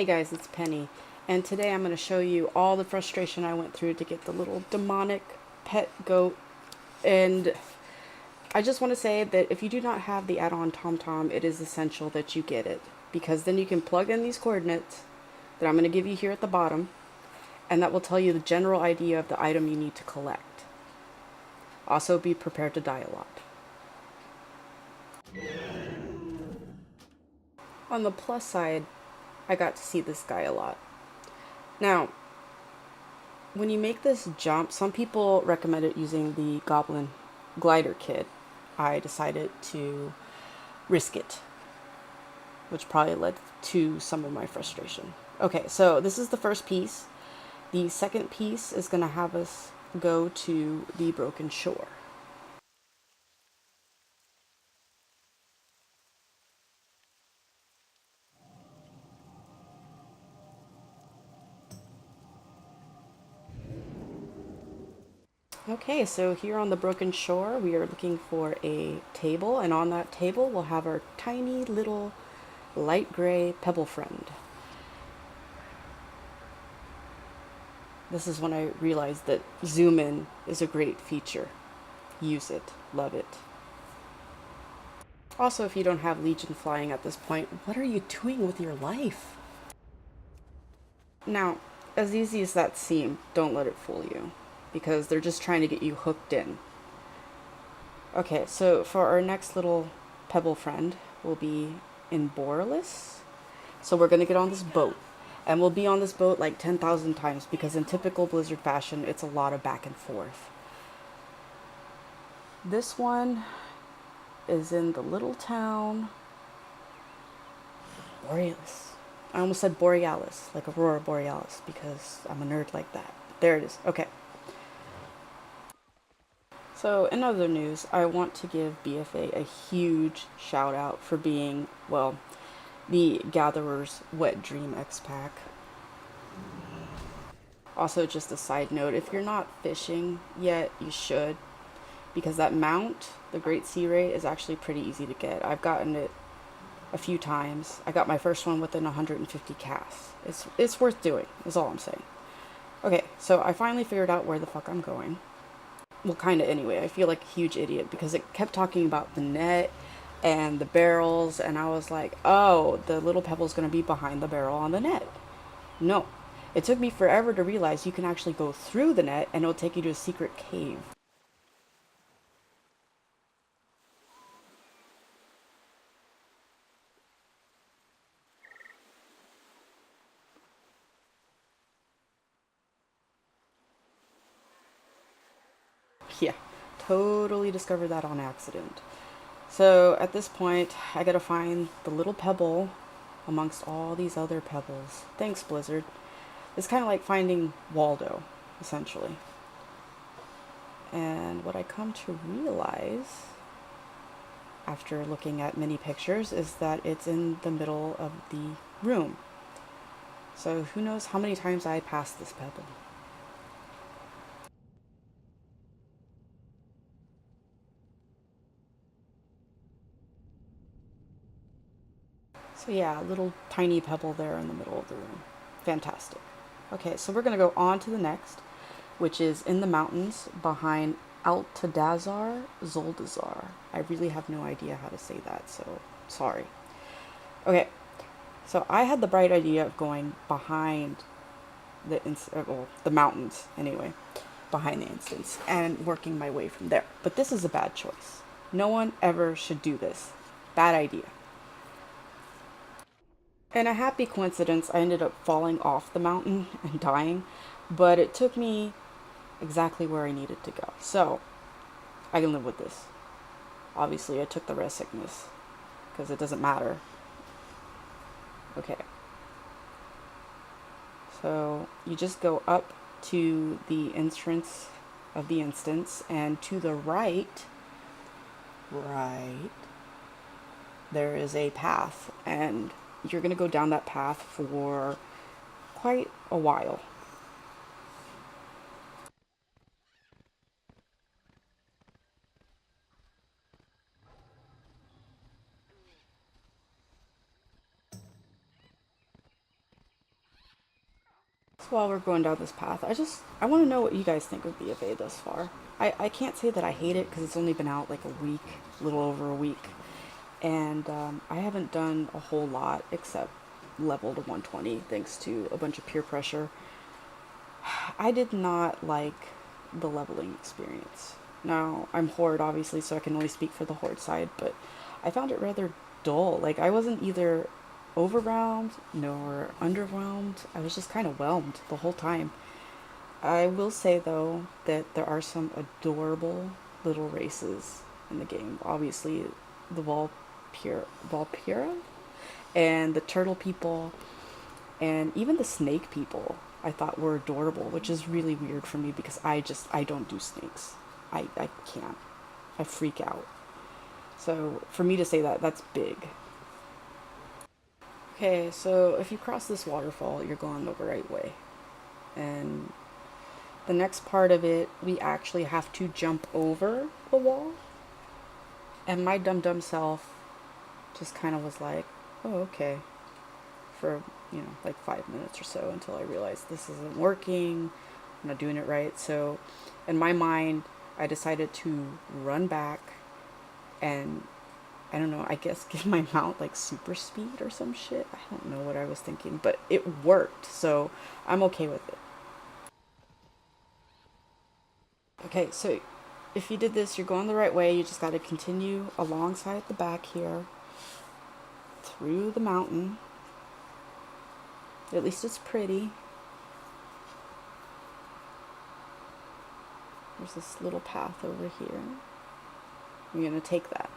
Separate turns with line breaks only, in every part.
guys, it's Penny, and today I'm going to show you all the frustration I went through to get the little demonic pet goat. And I just want to say that if you do not have the add-on TomTom, it is essential that you get it, because then you can plug in these coordinates that I'm going to give you here at the bottom, and that will tell you the general idea of the item you need to collect. Also, be prepared to die a lot. On the plus side, I got to see this guy a lot. Now, when you make this jump, some people recommended using the Goblin Glider Kit. I decided to risk it, which probably led to some of my frustration. Okay, so this is the first piece. The second piece is going to have us go to the Broken Shore. Okay, so here on the Broken Shore, we are looking for a table, and on that table we'll have our tiny little light gray pebble friend. This is when I realized that zoom in is a great feature. Use it, love it. Also, if you don't have Legion flying at this point, what are you doing with your life? Now, as easy as that seems, don't let it fool you, because they're just trying to get you hooked in. Okay, so for our next little pebble friend, we'll be in Boralus. So we're going to get on this boat. And we'll be on this boat like 10,000 times, because in typical Blizzard fashion, it's a lot of back and forth. This one is in the little town Borealis. I almost said Borealis, like Aurora Borealis, because I'm a nerd like that. There it is. Okay. So, in other news, I want to give BFA a huge shout out for being, well, the Gatherer's Wet Dream X Pack. Also, just a side note, if you're not fishing yet, you should, because that mount, the Great Sea Ray, is actually pretty easy to get. I've gotten it a few times. I got my first one within 150 casts. It's worth doing, is all I'm saying. Okay, so I finally figured out where the fuck I'm going. Well, kind of anyway. I feel like a huge idiot, because it kept talking about the net and the barrels, and I was like, oh, the little pebble's going to be behind the barrel on the net. No. It took me forever to realize you can actually go through the net, and it'll take you to a secret cave. Yeah, totally discovered that on accident. So at this point, I gotta find the little pebble amongst all these other pebbles. Thanks, Blizzard. It's kind of like finding Waldo, essentially. And what I come to realize after looking at many pictures is that it's in the middle of the room. So who knows how many times I passed this pebble. So yeah, a little tiny pebble there in the middle of the room. Fantastic. Okay, so we're going to go on to the next, which is in the mountains behind Altadazar Zuldazar. I really have no idea how to say that, so sorry. Okay, so I had the bright idea of going behind the mountains, anyway, behind the instance, and working my way from there. But this is a bad choice. No one ever should do this. Bad idea. And a happy coincidence, I ended up falling off the mountain and dying, but it took me exactly where I needed to go. So, I can live with this. Obviously, I took the rest sickness, because it doesn't matter. Okay. So, you just go up to the entrance of the instance, and to the right, there is a path, and you're going to go down that path for quite a while. So while we're going down this path, I want to know what you guys think of BFA thus far. I can't say that I hate it because it's only been out like a week, a little over a week. And I haven't done a whole lot except level to 120 thanks to a bunch of peer pressure. I did not like the leveling experience. Now, I'm Horde obviously, so I can only speak for the Horde side, but I found it rather dull. Like, I wasn't either overwhelmed nor underwhelmed. I was just kind of whelmed the whole time. I will say, though, that there are some adorable little races in the game. Obviously, the Valpura and the turtle people and even the snake people I thought were adorable, which is really weird for me because I don't do snakes. I can't. I freak out. So for me to say that, that's big. Okay, so if you cross this waterfall, you're going the right way. And the next part of it, we actually have to jump over the wall. And my dum-dum self just kind of was like, oh, okay. For, like 5 minutes or so until I realized this isn't working. I'm not doing it right. So in my mind, I decided to run back and, I don't know, I guess give my mount like super speed or some shit. I don't know what I was thinking, but it worked. So I'm okay with it. Okay, so if you did this, you're going the right way. You just got to continue alongside the back here through the mountain. At least it's pretty. There's this little path over here. I'm going to take that.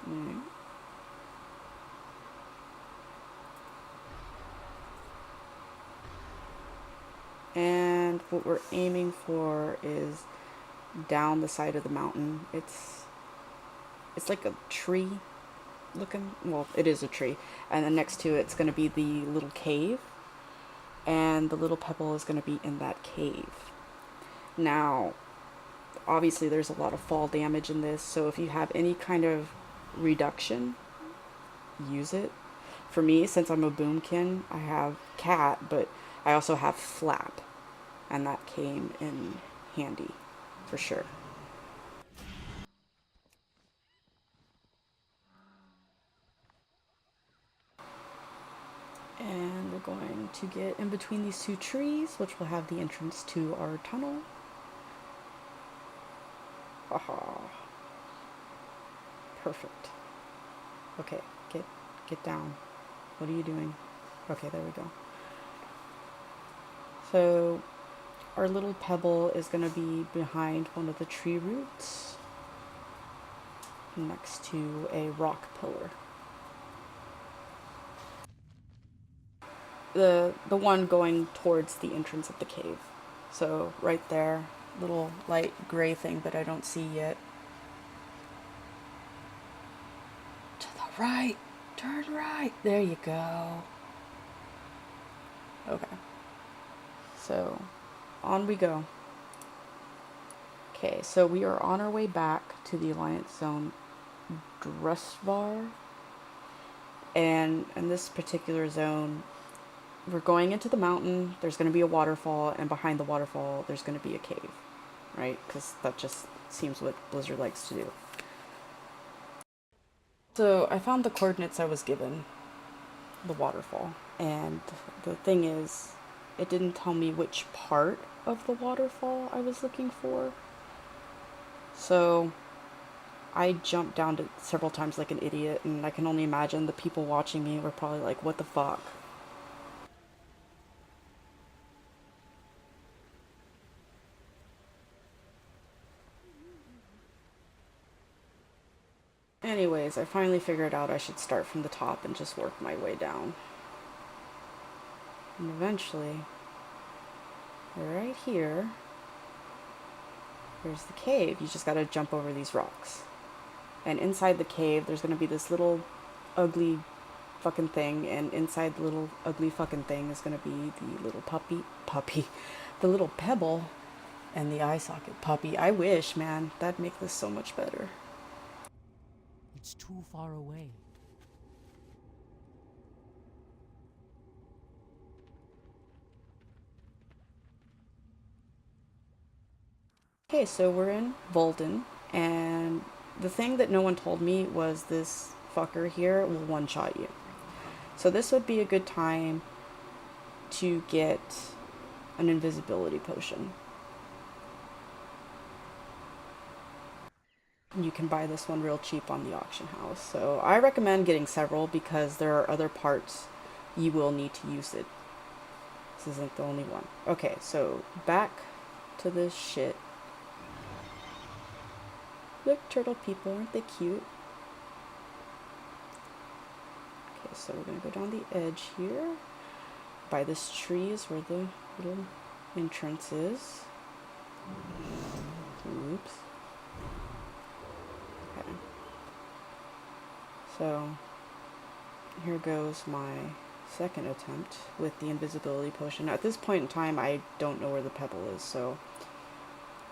Alright. And what we're aiming for is down the side of the mountain. It's like a tree looking, well, it is a tree, and then next to it's going to be the little cave, and the little pebble is going to be in that cave. Now, obviously there's a lot of fall damage in this, so if you have any kind of reduction, use it. For me, since I'm a boomkin, I have cat, but I also have flap, and that came in handy for sure. And we're going to get in between these two trees, which will have the entrance to our tunnel. Haha. Perfect. Okay, get down. What are you doing? Okay, there we go. So our little pebble is going to be behind one of the tree roots next to a rock pillar. The one going towards the entrance of the cave. So right there, little light gray thing that I don't see yet. To the right, turn right. There you go. Okay. So on we go. Okay, so we are on our way back to the Alliance Zone Drustvar. And in this particular zone, we're going into the mountain, there's going to be a waterfall, and behind the waterfall, there's going to be a cave, right? Because that just seems what Blizzard likes to do. So I found the coordinates I was given, the waterfall, and the thing is, it didn't tell me which part of the waterfall I was looking for. So I jumped down to several times like an idiot, and I can only imagine the people watching me were probably like, what the fuck? Anyways, I finally figured out I should start from the top and just work my way down. And eventually, right here, there's the cave. You just gotta jump over these rocks. And inside the cave, there's gonna be this little ugly fucking thing, and inside the little ugly fucking thing is gonna be the little puppy, the little pebble, and the eye socket puppy. I wish, man, that'd make this so much better.
It's too far away.
Okay, so we're in Volden, and the thing that no one told me was this fucker here will one-shot you. So this would be a good time to get an invisibility potion. You can buy this one real cheap on the auction house. So I recommend getting several because there are other parts you will need to use it. This isn't the only one. Okay, so back to this shit. Look, turtle people, aren't they cute? Okay, so we're gonna go down the edge here. By this tree is where the little entrance is. Oops. Okay. So here goes my second attempt with the invisibility potion. At this point in time, I don't know where the pebble is, so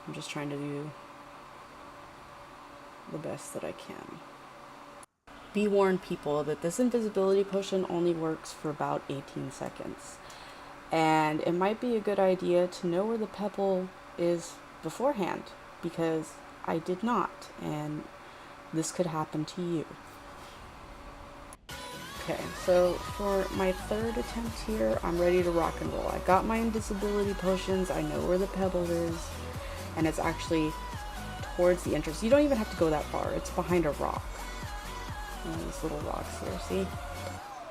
I'm just trying to do the best that I can. Be warned, people, that this invisibility potion only works for about 18 seconds. And it might be a good idea to know where the pebble is beforehand, because I did not, and this could happen to you. Okay, so for my third attempt here, I'm ready to rock and roll. I got my invisibility potions, I know where the pebble is, and it's actually towards the entrance. You don't even have to go that far, it's behind a rock. These little rocks here, see?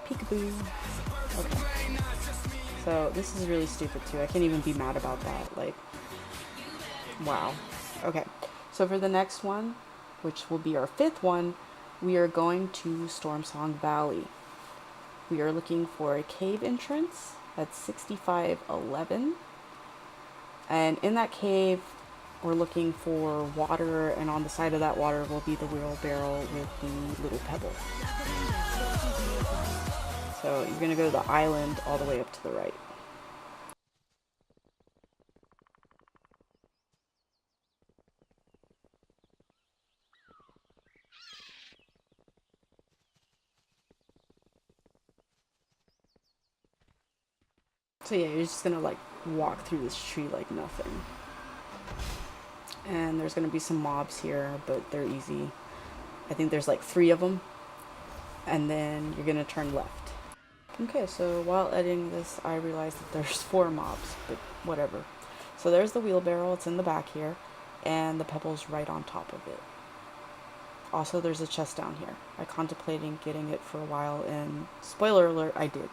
Peekaboo. Okay. So this is really stupid too. I can't even be mad about that. Like, wow. Okay. So for the next one, which will be our fifth one, we are going to Stormsong Valley. We are looking for a cave entrance at 6511. And in that cave, we're looking for water, and on the side of that water will be the wheelbarrow with the little pebble. So you're going to go to the island all the way up to the right. So yeah, you're just going to like walk through this tree like nothing. And there's going to be some mobs here, but they're easy. I think there's like 3 of them. And then you're going to turn left. Okay, so while editing this, I realized that there's 4 mobs, but whatever. So there's the wheelbarrow, it's in the back here, and the pebble's right on top of it. Also, there's a chest down here. I contemplated getting it for a while, and spoiler alert, I did.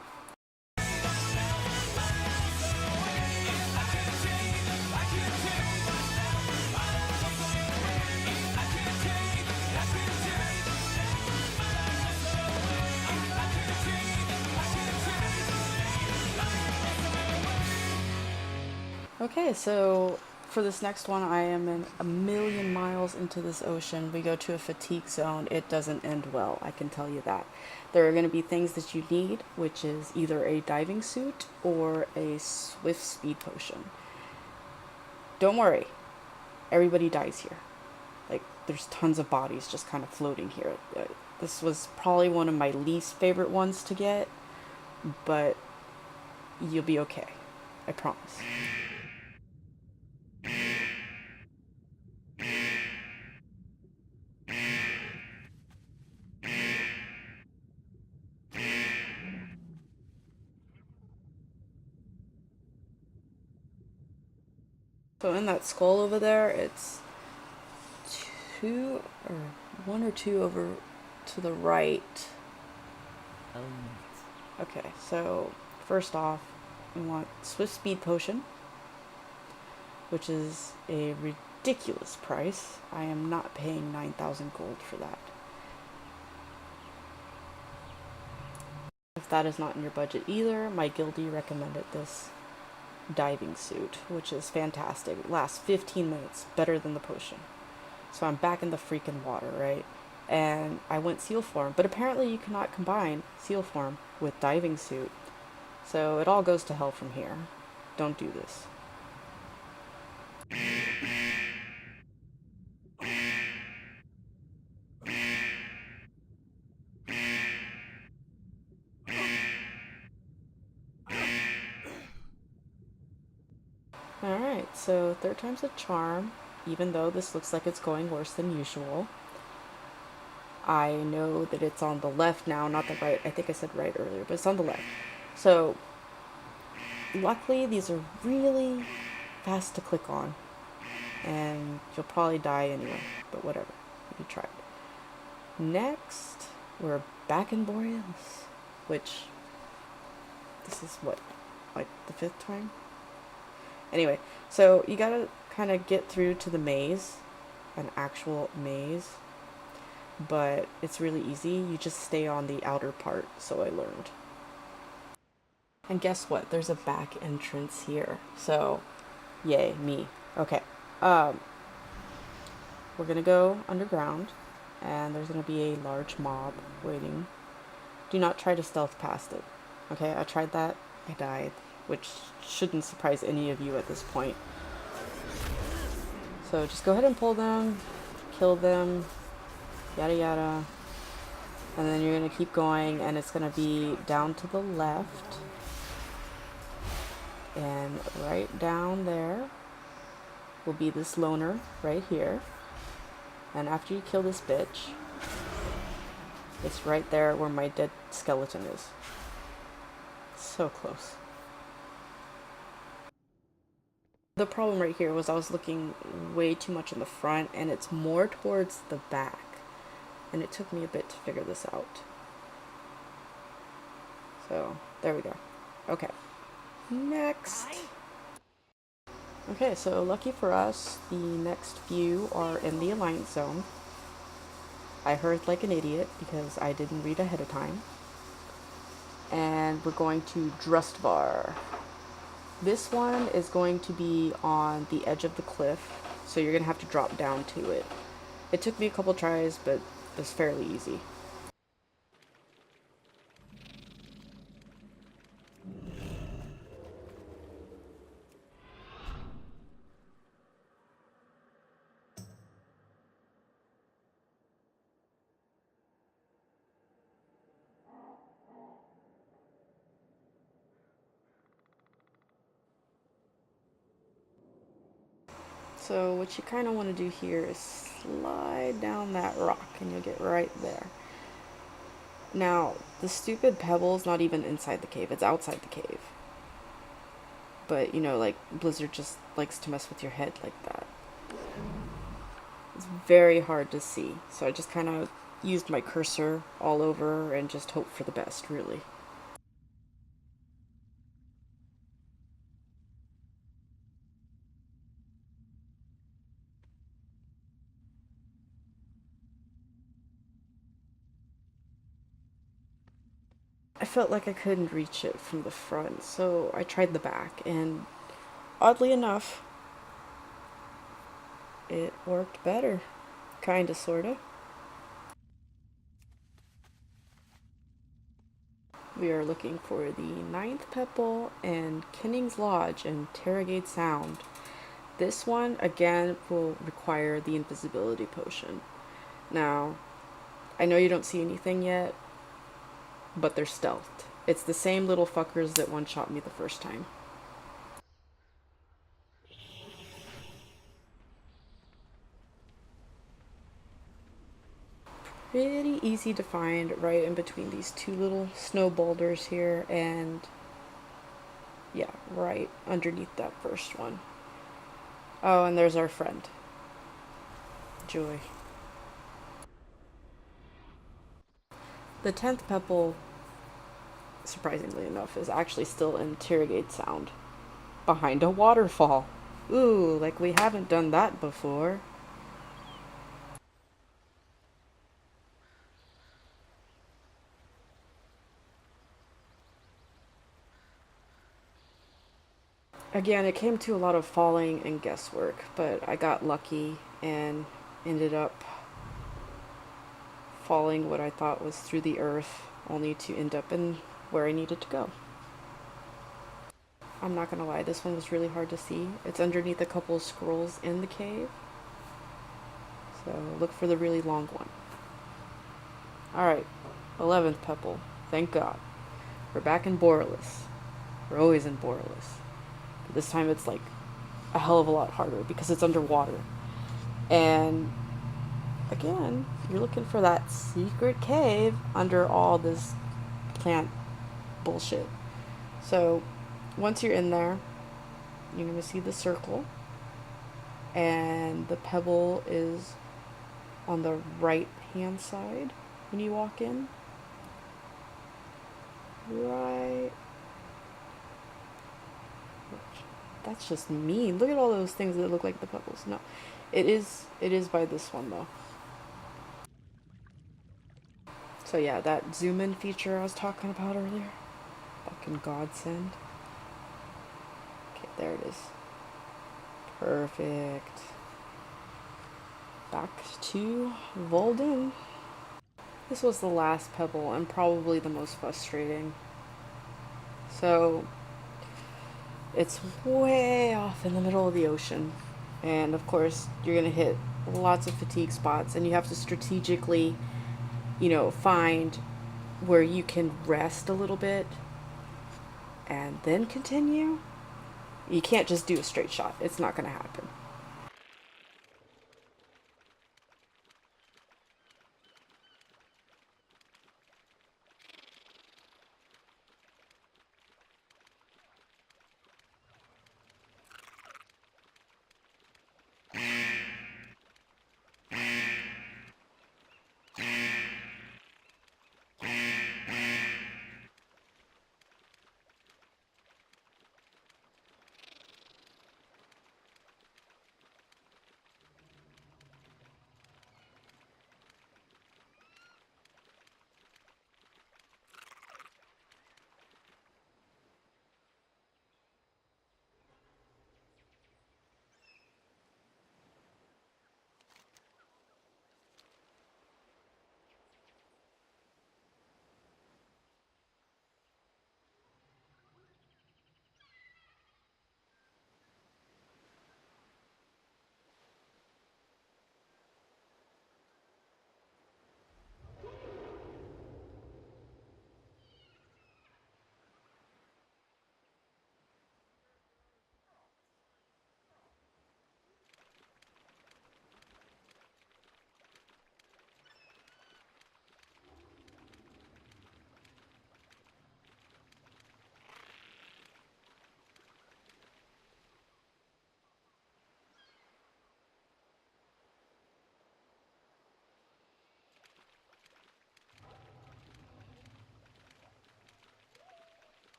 Okay, so for this next one, I am in a million miles into this ocean. We go to a fatigue zone. It doesn't end well, I can tell you that. There are going to be things that you need, which is either a diving suit or a swift speed potion. Don't worry, everybody dies here. Like, there's tons of bodies just kind of floating here. This was probably one of my least favorite ones to get, but you'll be okay. I promise. So in that skull over there, it's 2 or 1 or 2 over to the right. Okay, so first off, we want Swift Speed Potion, which is a ridiculous price. I am not paying 9,000 gold for that. If that is not in your budget either, my guildie recommended this diving suit, which is fantastic. It lasts 15 minutes, better than the potion. So I'm back in the freaking water, right? And I went seal form, but apparently you cannot combine seal form with diving suit. So it all goes to hell from here. Don't do this. Alright, so 3rd time's a charm. even though this looks like it's going worse than usual. I know that it's on the left now, not the right. I think I said right earlier, but it's on the left. So, luckily, these are really fast to click on, and you'll probably die anyway, but whatever, you tried. Next, we're back in Boralus, which, this is what, like the 5th time? Anyway, so you gotta kind of get through to the maze, an actual maze, but it's really easy. You just stay on the outer part, so I learned. And guess what? There's a back entrance here. So, yay, me. Okay. We're gonna go underground, and there's gonna be a large mob waiting. Do not try to stealth past it. Okay, I tried that. I died, which shouldn't surprise any of you at this point. So just go ahead and pull them, kill them, yada yada. And then you're gonna keep going, and it's gonna be down to the left. And right down there will be this loner right here. And after you kill this bitch, it's right there where my dead skeleton is. So close. The problem right here was I was looking way too much in the front, and it's more towards the back. And it took me a bit to figure this out. So, there we go. Okay. Next. Okay, so lucky for us, the next few are in the Alliance Zone. I heard like an idiot because I didn't read ahead of time. And we're going to Drustvar. This one is going to be on the edge of the cliff, so you're going to have to drop down to it. It took me a couple tries, but it was fairly easy. So what you kind of want to do here is slide down that rock and you'll get right there. Now, the stupid pebble's not even inside the cave, it's outside the cave. But, you know, like, Blizzard just likes to mess with your head like that. It's very hard to see, so I just kind of used my cursor all over and just hope for the best, really. I felt like I couldn't reach it from the front, so I tried the back, and oddly enough, it worked better. Kinda, sorta. We are looking for the 9th Pebble and Kinning's Lodge and Terragate Sound. This one, again, will require the invisibility potion. Now, I know you don't see anything yet, but they're stealthed. It's the same little fuckers that one-shot me the first time. Pretty easy to find right in between these two little snow boulders here, and yeah, right underneath that first one. Oh, and there's our friend, Joy. The 10th Pebble, surprisingly enough, is actually still in Terragate Sound, behind a waterfall. Ooh, like we haven't done that before. Again, it came to a lot of falling and guesswork, but I got lucky and ended up falling what I thought was through the earth, only to end up in where I needed to go. I'm not gonna lie, this one was really hard to see. It's underneath a couple of scrolls in the cave, so look for the really long one. Alright, 11th Pebble, thank God. We're back in Boralus. We're always in Boralus. But this time it's like a hell of a lot harder because it's underwater. And again, you're looking for that secret cave under all this plant bullshit. So once you're in there, you're going to see the circle, and the pebble is on the right hand side when you walk in. Right. That's just mean. Look at all those things that look like the pebbles. No. It is by this one though. So yeah, that zoom in feature I was talking about earlier. Fucking godsend. Okay, there it is. Perfect. Back to Volden. This was the last pebble and probably the most frustrating. So it's way off in the middle of the ocean. And of course, you're going to hit lots of fatigue spots, and you have to strategically, find where you can rest a little bit and then continue. You can't just do a straight shot. It's not going to happen.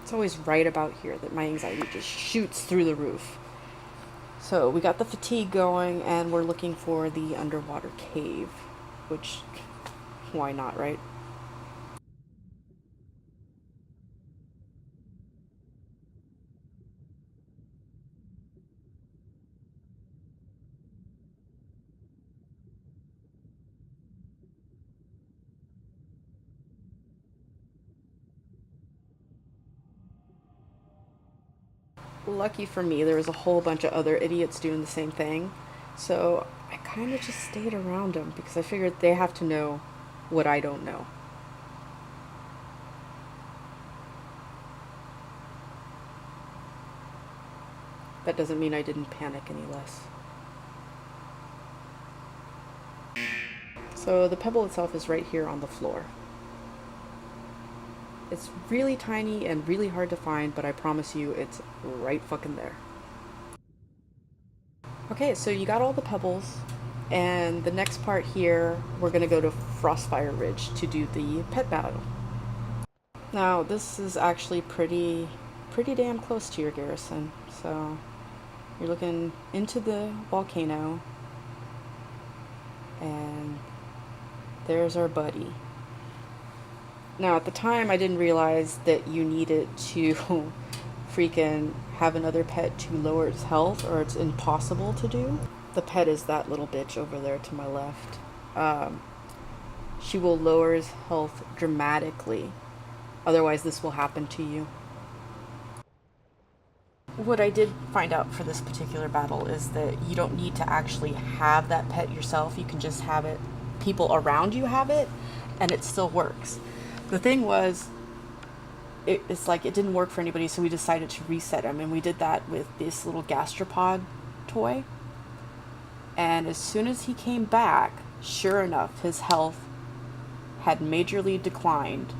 It's always right about here that my anxiety just shoots through the roof. So we got the fatigue going, and we're looking for the underwater cave, which, why not, right? Lucky for me, there was a whole bunch of other idiots doing the same thing, so I kind of just stayed around them because I figured they have to know what I don't know. That doesn't mean I didn't panic any less. So the pebble itself is right here on the floor. It's really tiny and really hard to find, but I promise you it's right fucking there. Okay, so you got all the pebbles, and the next part here, we're gonna go to Frostfire Ridge to do the pet battle. Now, this is actually pretty damn close to your garrison. So, you're looking into the volcano, and there's our buddy. Now, at the time, I didn't realize that you needed to freaking have another pet to lower its health, or it's impossible to do. The pet is that little bitch over there to my left. She will lower his health dramatically. Otherwise, this will happen to you. What I did find out for this particular battle is that you don't need to actually have that pet yourself. You can just have it, people around you have it, and it still works. The thing was, it's like it didn't work for anybody, so we decided to reset him, and we did that with this little gastropod toy. And as soon as he came back, sure enough, his health had majorly declined,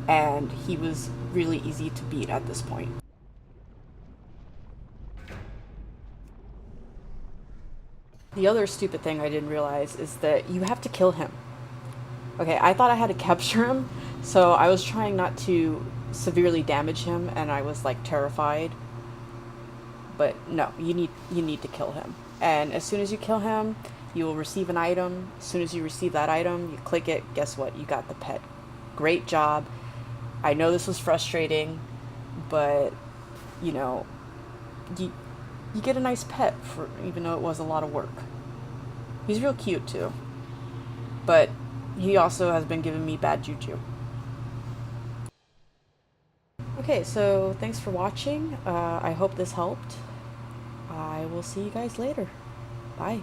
and he was really easy to beat at this point. The other stupid thing I didn't realize is that you have to kill him. Okay, I thought I had to capture him, so I was trying not to severely damage him, and I was like terrified. But no, you need to kill him. And as soon as you kill him, you will receive an item. As soon as you receive that item, you click it, guess what? You got the pet. Great job. I know this was frustrating, but you know, you get a nice pet for even though it was a lot of work. He's real cute too. But he also has been giving me bad juju. Okay, so thanks for watching. I hope this helped. I will see you guys later. Bye.